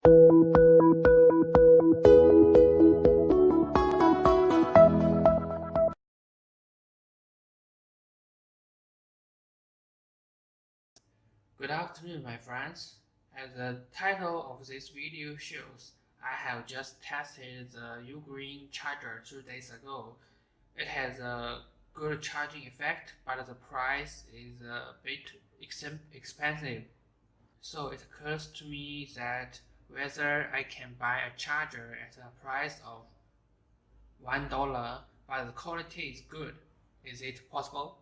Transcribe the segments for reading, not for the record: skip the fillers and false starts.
Good afternoon, my friends. As the title of this video shows, I have just tested the UGREEN charger 2 days ago. It has a good charging effect, but the price is a bit expensive. So it occurs to me that whether I can buy a charger at a price of $1, but the quality is good. Is it possible?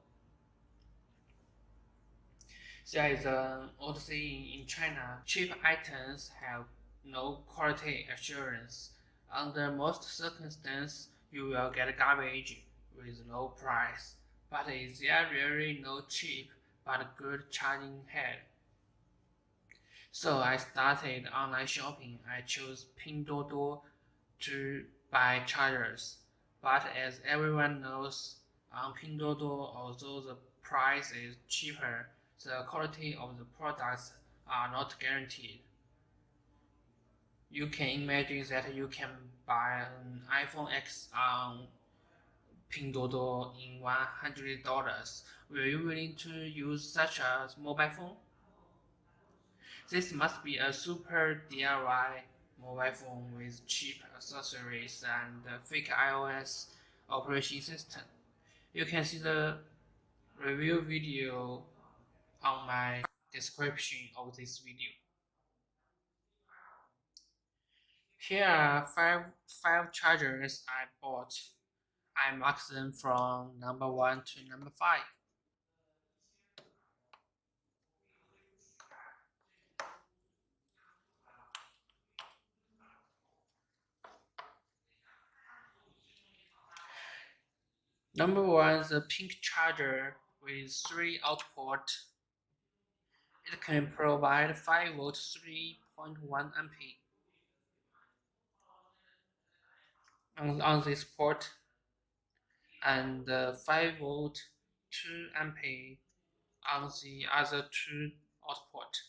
There is an old saying in China: cheap items have no quality assurance. Under most circumstances, you will get garbage with low price. But is there really no cheap but good charging head? So I started online shopping. I chose PINDUODUO to buy chargers. But as everyone knows, on PINDUODUO, although the price is cheaper, the quality of the products are not guaranteed. You can imagine that you can buy an iPhone X on PINDUODUO in $100. Will you willing to use such a mobile phone? This must be a super DIY mobile phone with cheap accessories and a fake iOS operation system. You can see the review video on my description of this video. Here are five chargers I bought. I marked them from number 1 to number 5. Number 1 is a pink charger with 3 output. It can provide 5 volt 3.1 ampere on this port, and 5 volt 2 ampere on the other 2 output.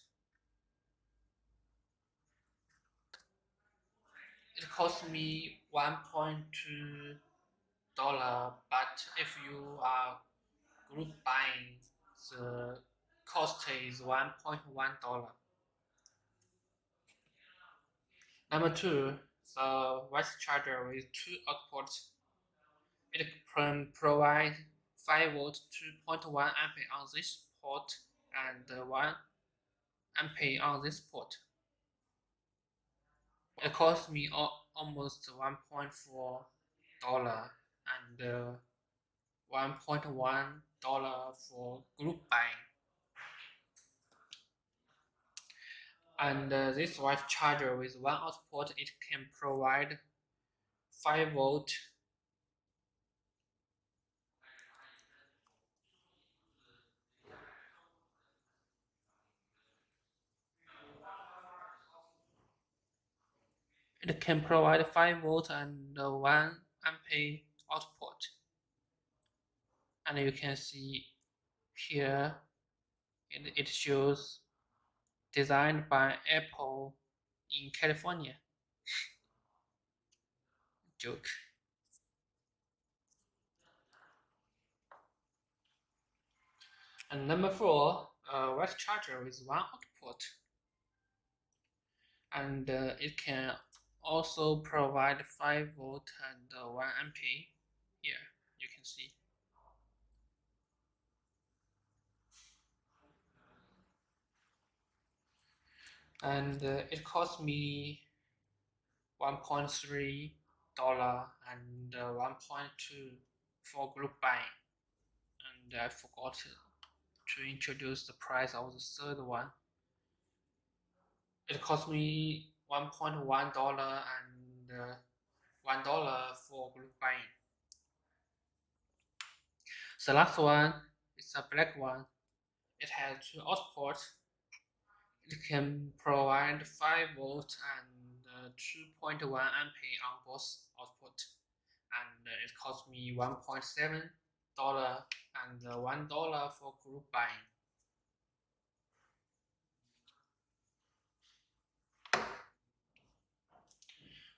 It cost me $1.2, but if you are group buying, the cost is $1.1. Number 2, the white charger with 2 outputs. It can provide 5 volt 2.1 ampere on this port and 1 ampere on this port. It cost me almost $1.4 and $1.1 for group buying. And this white charger with 1 output, it can provide 5 volt It can provide 5 volt and 1 ampere output. And you can see here it shows designed by Apple in California. Joke. And number 4, a white charger with 1 output. And it can also provide 5 volt and 1 ampere. Here you can see. And it cost me $1.3 and $1.2 for group buying. And I forgot to introduce the price of the third one. It cost me $1.1 and $1 for group buying. The last one is a black one. It has 2 outputs. It can provide 5 volt and 2.1 ampere on both output, and it cost me $1.7 and $1 for group buying.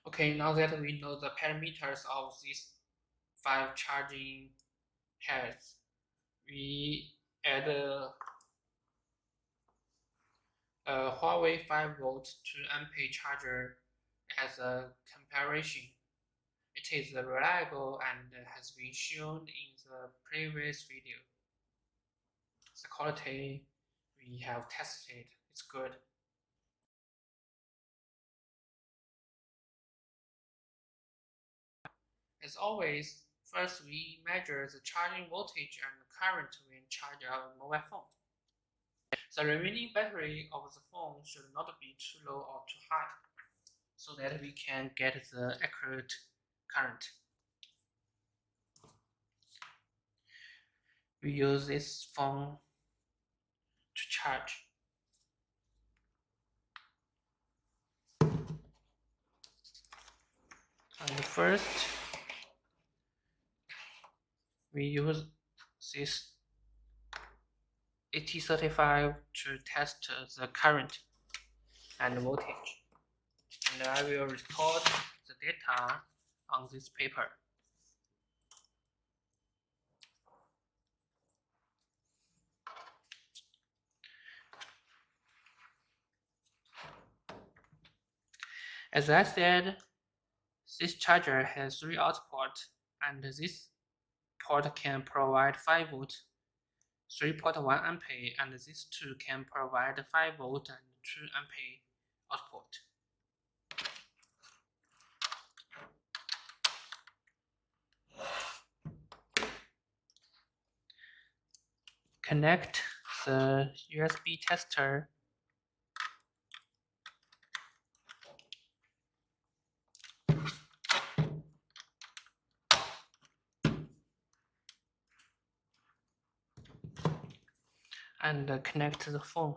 Okay, now that we know the parameters of these 5 charging heads, we add a Huawei 5-volt 2 ampere charger as a comparison. It is reliable and has been shown in the previous video. The quality we have tested is good. As always, first we measure the charging voltage and current when charging our mobile phone. The remaining battery of the phone should not be too low or too high, so that we can get the accurate current. We use this phone to charge. And first, we use this 8035 to test the current and voltage. And I will record the data on this paper. As I said, this charger has 3 outputs, and this port can provide 5 volt, 3.1 ampere, and this 2 can provide 5 volt and 2 ampere output. Connect the USB tester and connect the phone.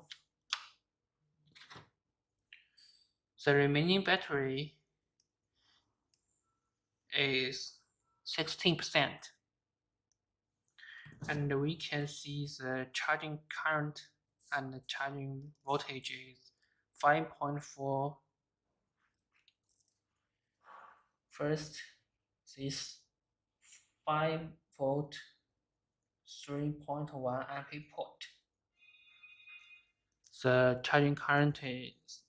The remaining battery is 16%, and we can see the charging current and the charging voltage is 5.4. First, this 5 volt 3.1 ampere port. The charging current is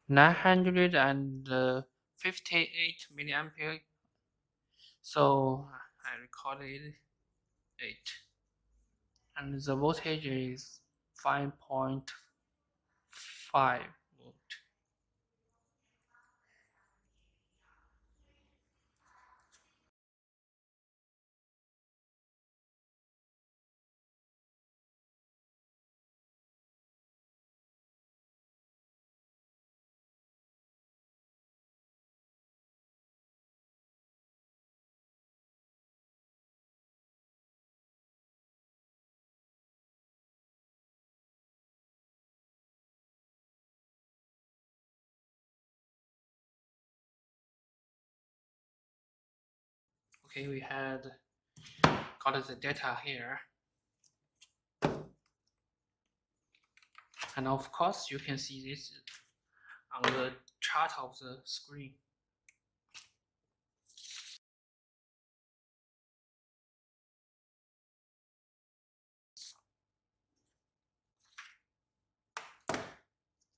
958 milliampere. So I recorded 8, and the voltage is 5.5 volt. Okay, we had got the data here, and of course you can see this on the chart of the screen.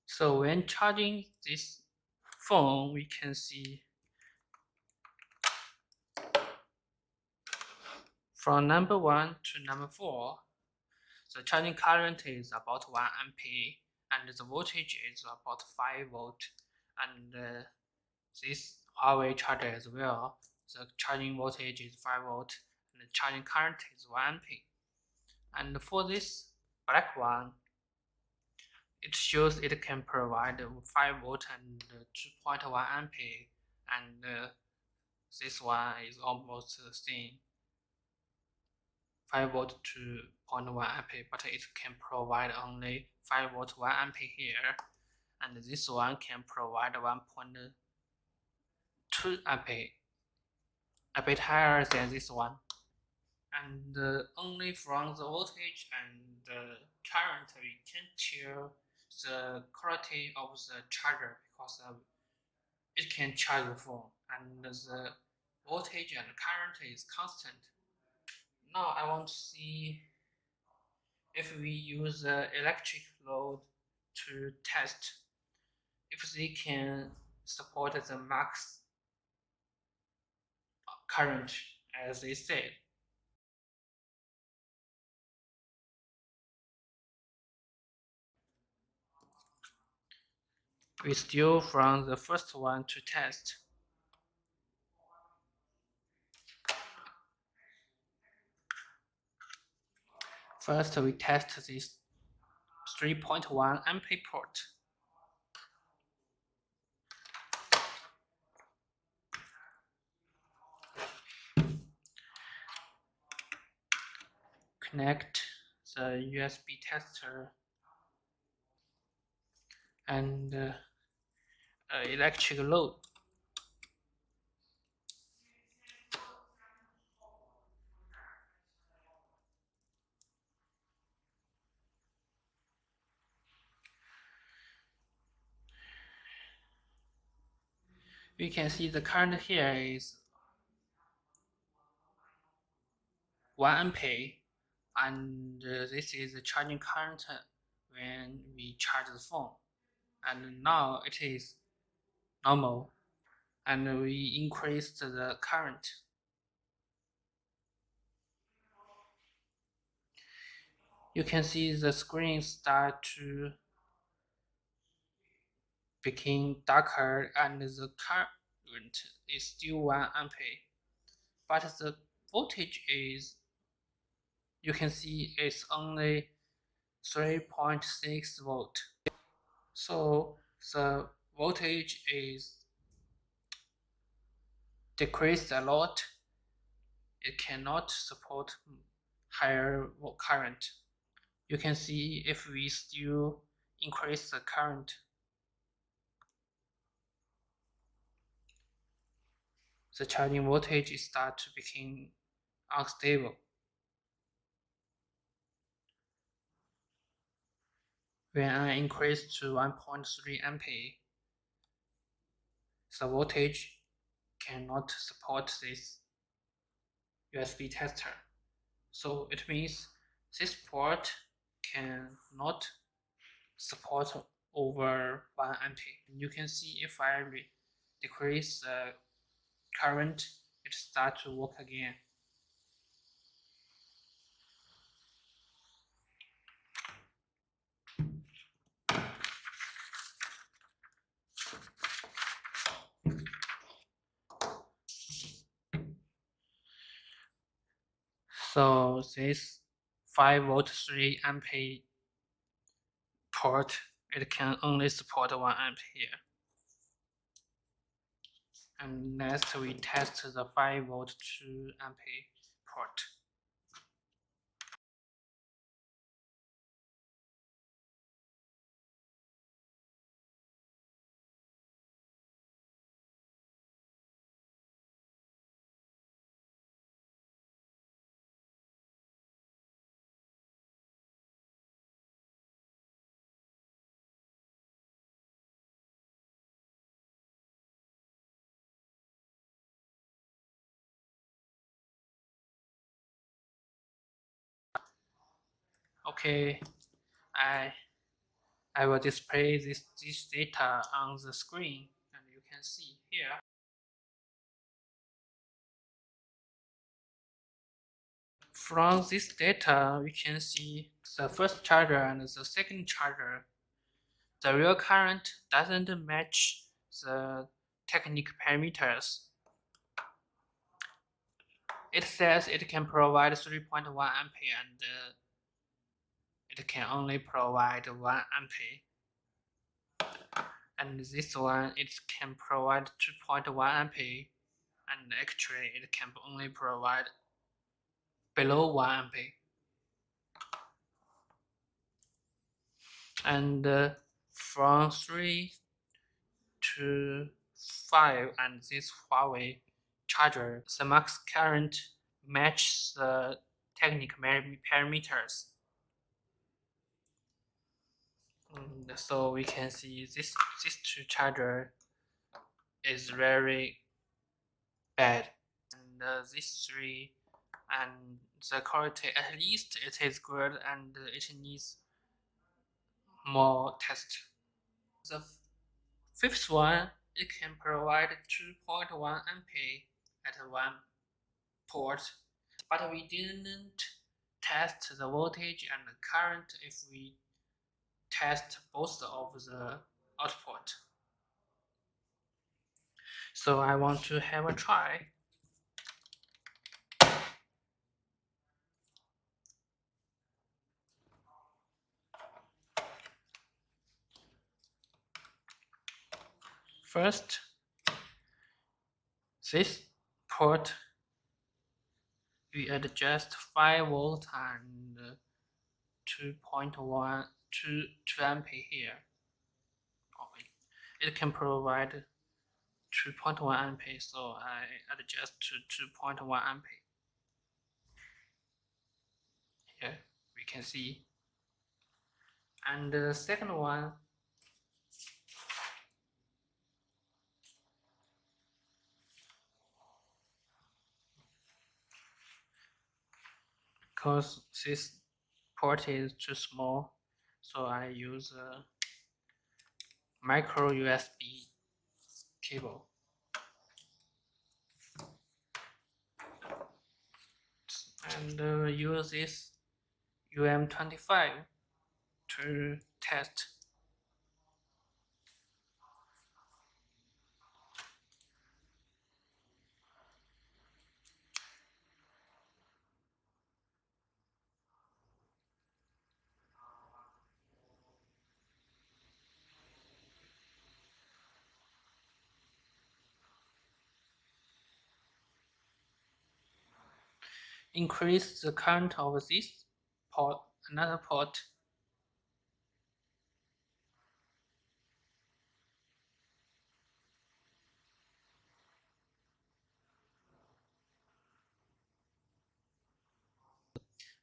So when charging this phone, we can see from number 1 to number 4, the charging current is about 1 ampere, and the voltage is about 5 volt, and this Huawei charger as well, the charging voltage is 5 volt, and the charging current is 1 ampere. And for this black one, it shows it can provide 5 volt and 2.1 ampere, and this one is almost the same, 5 volt to 0.1 ampere, but it can provide only 5 volt 1 ampere here, and this one can provide 1.2 ampere, a bit higher than this one. and only from the voltage and the current we can tell the quality of the charger, because it can charge the phone and the voltage and current is constant. Now I want to see if we use the electric load to test if they can support the max current as they said. We steal from the first one to test. First, we test this 3.1 ampere port. Connect the USB tester and electric load. We can see the current here is 1 ampere, and this is the charging current when we charge the phone. And now it is normal, and we increased the current. You can see the screen start to become darker, and the current is still 1 ampere, but the voltage is, you can see it's only 3.6 volt. So the voltage is decreased a lot. It cannot support higher current. You can see if we still increase the current, the charging voltage start to become unstable. When I increase to 1.3 ampere, the voltage cannot support this USB tester. So it means this port cannot support over 1 ampere. You can see if I decrease the current, it starts to work again. So this 5 volt 3 ampere port, it can only support 1 ampere. And next we test the 5 volt 2 ampere port. Okay, I will display this data on the screen, and you can see here. From this data, we can see the first charger and the second charger, the real current doesn't match the technical parameters. It says it can provide 3.1 ampere and it can only provide 1 ampere. And this one, it can provide 2.1 ampere, and actually it can only provide below 1 ampere. And from 3 to 5 and this Huawei charger, the max current matches the technical parameters. So we can see this two charger is very bad, and this three, and the quality at least it is good, and it needs more test. The fifth one, it can provide 2.1 ampere at one port, but we didn't test the voltage and the current if we test both of the output. So I want to have a try. First, this port we adjust 5 volt and 2.1 2 ampere here. It can provide 2.1 ampere, so I adjust to 2.1 ampere. Here we can see. And the second one, because this port is too small, so I use a micro USB cable. And use this UM25 to test. Increase the current of this port, another port.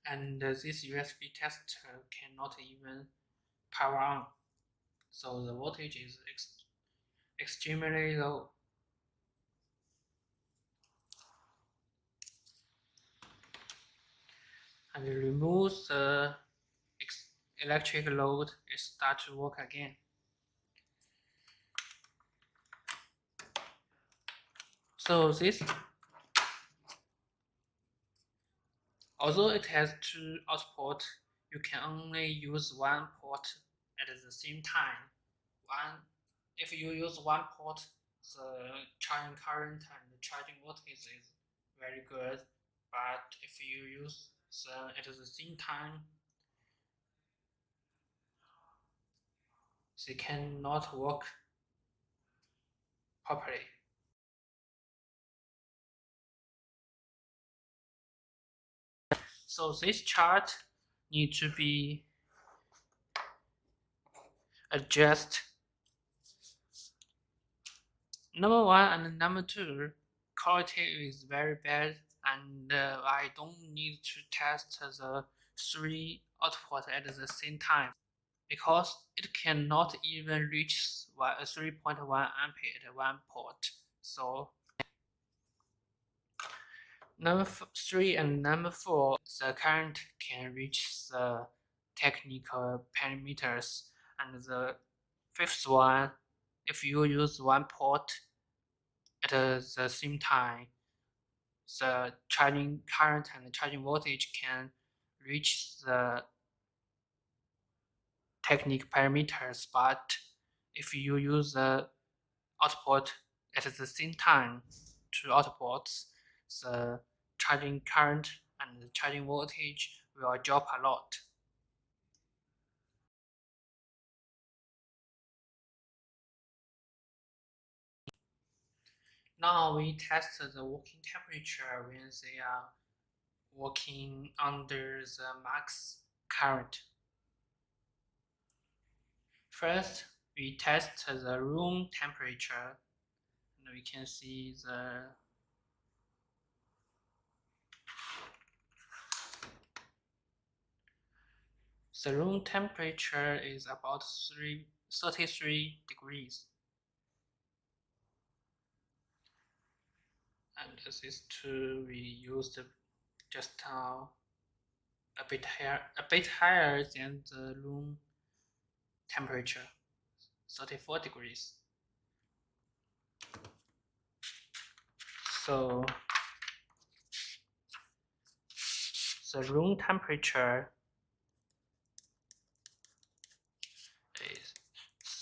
And this USB tester cannot even power on, so the voltage is extremely low. And remove the electric load, it starts to work again. So this, although it has two outputs, you can only use one port at the same time. If you use one port, the charging current and the charging voltage is very good, but if you use them at the same time, they cannot work properly. So this chart needs to be adjusted. Number 1 and number 2 quality is very bad, and I don't need to test the 3 output at the same time, because it cannot even reach 3.1 ampere at one port. So number 3 and number 4, the current can reach the technical parameters, and the 5th one, if you use one port at the same time, the charging current and the charging voltage can reach the technical parameters, but if you use the output at the same time, two outputs, the charging current and the charging voltage will drop a lot. Now we test the working temperature when they are working under the max current. First, we test the room temperature, and we can see The room temperature is about 33 degrees. And these two we used just now a bit higher than the room temperature, 34 degrees. So the room temperature is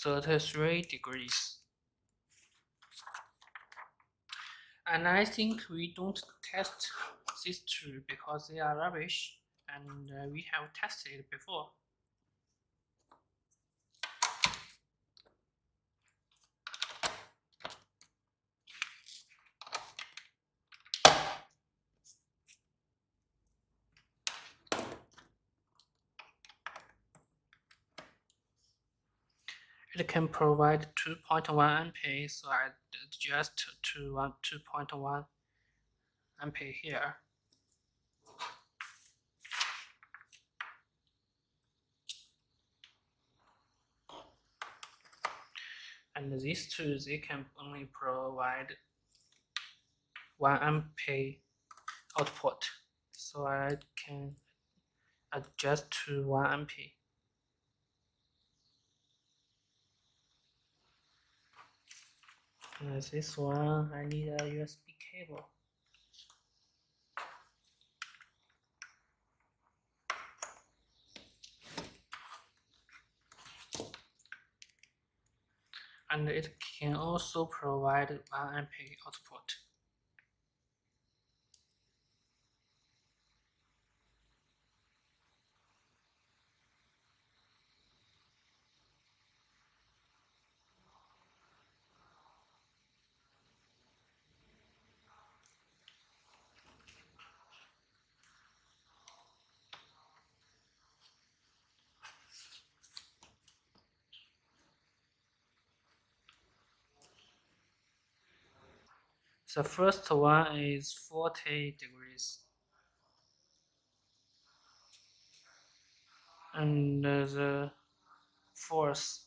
33 degrees. And I think we don't test these two because they are rubbish, and we have tested before. It can provide 2.1 ampere, so I adjust to 2.1 ampere here. And these two, they can only provide 1 ampere output, so I can adjust to 1 ampere. And this one, I need a USB cable. And it can also provide 1 ampere output. The first one is 40 degrees. And the fourth,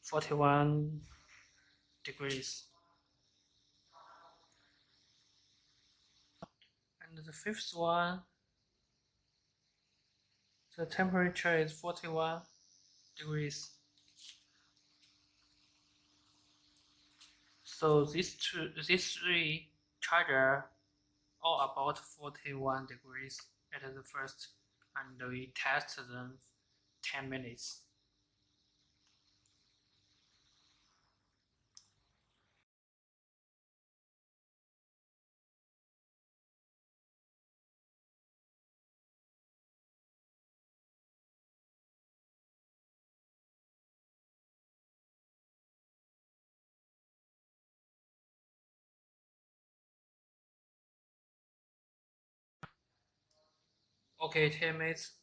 41 degrees. And the fifth one, the temperature is 41 degrees. So these three charger all about 41 degrees at the first, and we test them 10 minutes. Okay, 10 minutes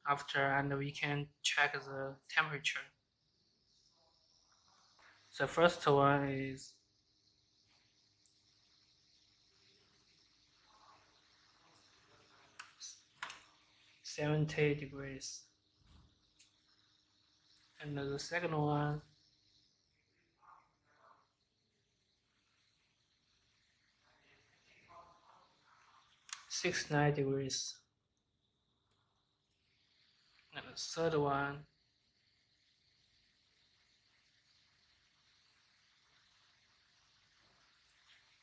after, and we can check the temperature. The first one is 70 degrees, and the second one 69 degrees, and the third one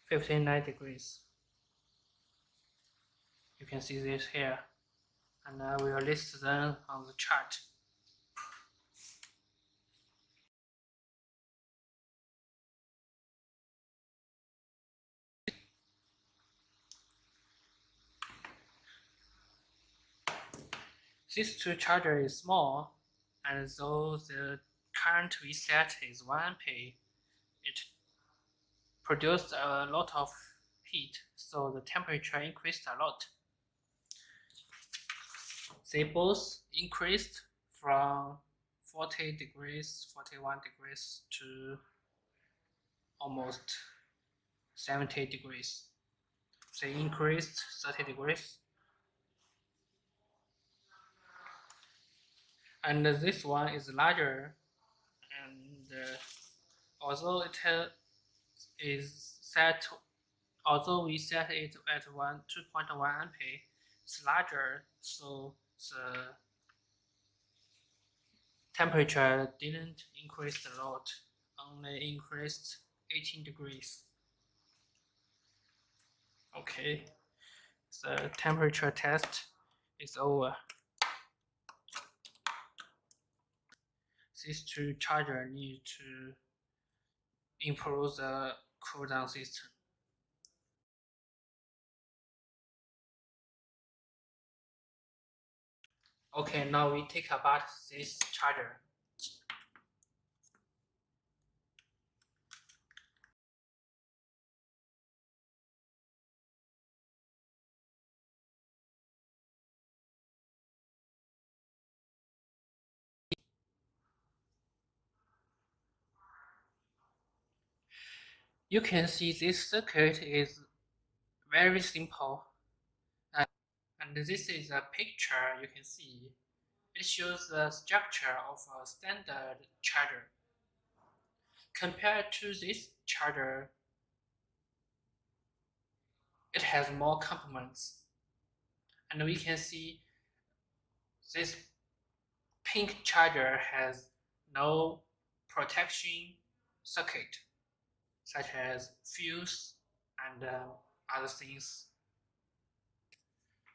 59 degrees. You can see this here, and I will list them on the chart. This two charger is small, and though the current we set is 1 ampere, it produced a lot of heat, so the temperature increased a lot. They both increased from 40 degrees, 41 degrees to almost 70 degrees. They increased 30 degrees. and this one is larger, and although it is set, although we set it at 2.1 ampere, it's larger, so the temperature didn't increase a lot, only increased 18 degrees. Okay, the temperature test is over. These two chargers need to improve the cool down system. Okay, now we take apart this charger. You can see this circuit is very simple, and this is a picture you can see. It shows the structure of a standard charger. Compared to this charger, it has more components, and we can see this pink charger has no protection circuit, such as fuse and other things.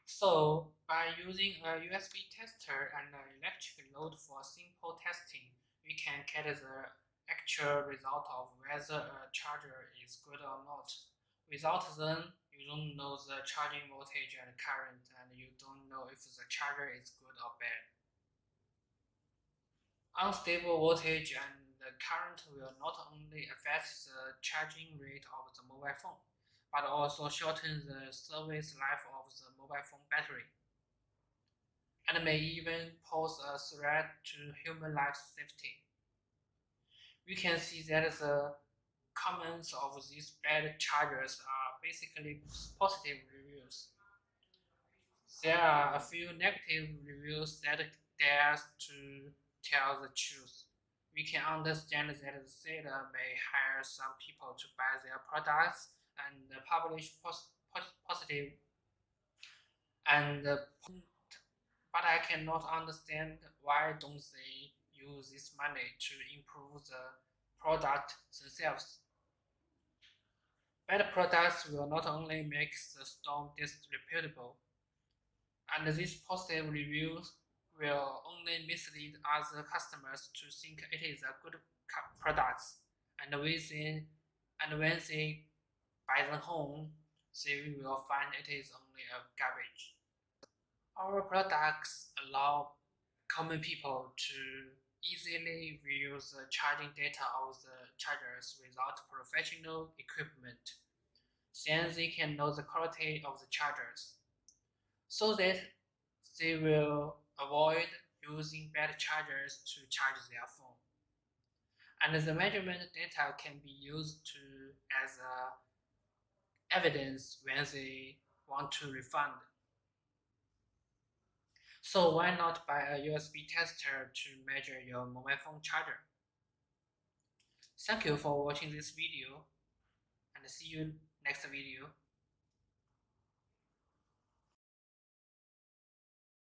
So, by using a USB tester and an electric load for simple testing, we can get the actual result of whether a charger is good or not. Without them, you don't know the charging voltage and current, and you don't know if the charger is good or bad. Unstable voltage and the current will not only affect the charging rate of the mobile phone, but also shorten the service life of the mobile phone battery, and may even pose a threat to human life safety. We can see that the comments of these bad chargers are basically positive reviews. There are a few negative reviews that dare to tell the truth. We can understand that the seller may hire some people to buy their products and publish positive and but I cannot understand why don't they use this money to improve the product themselves. Bad products will not only make the store disreputable, and these positive reviews will only mislead other customers to think it is a good product, and when they buy them home, they will find it is only a garbage. Our products allow common people to easily view the charging data of the chargers without professional equipment. Then they can know the quality of the chargers, so that they will avoid using bad chargers to charge their phone. And the measurement data can be used as evidence when they want to refund. So why not buy a USB tester to measure your mobile phone charger? Thank you for watching this video, and see you next video.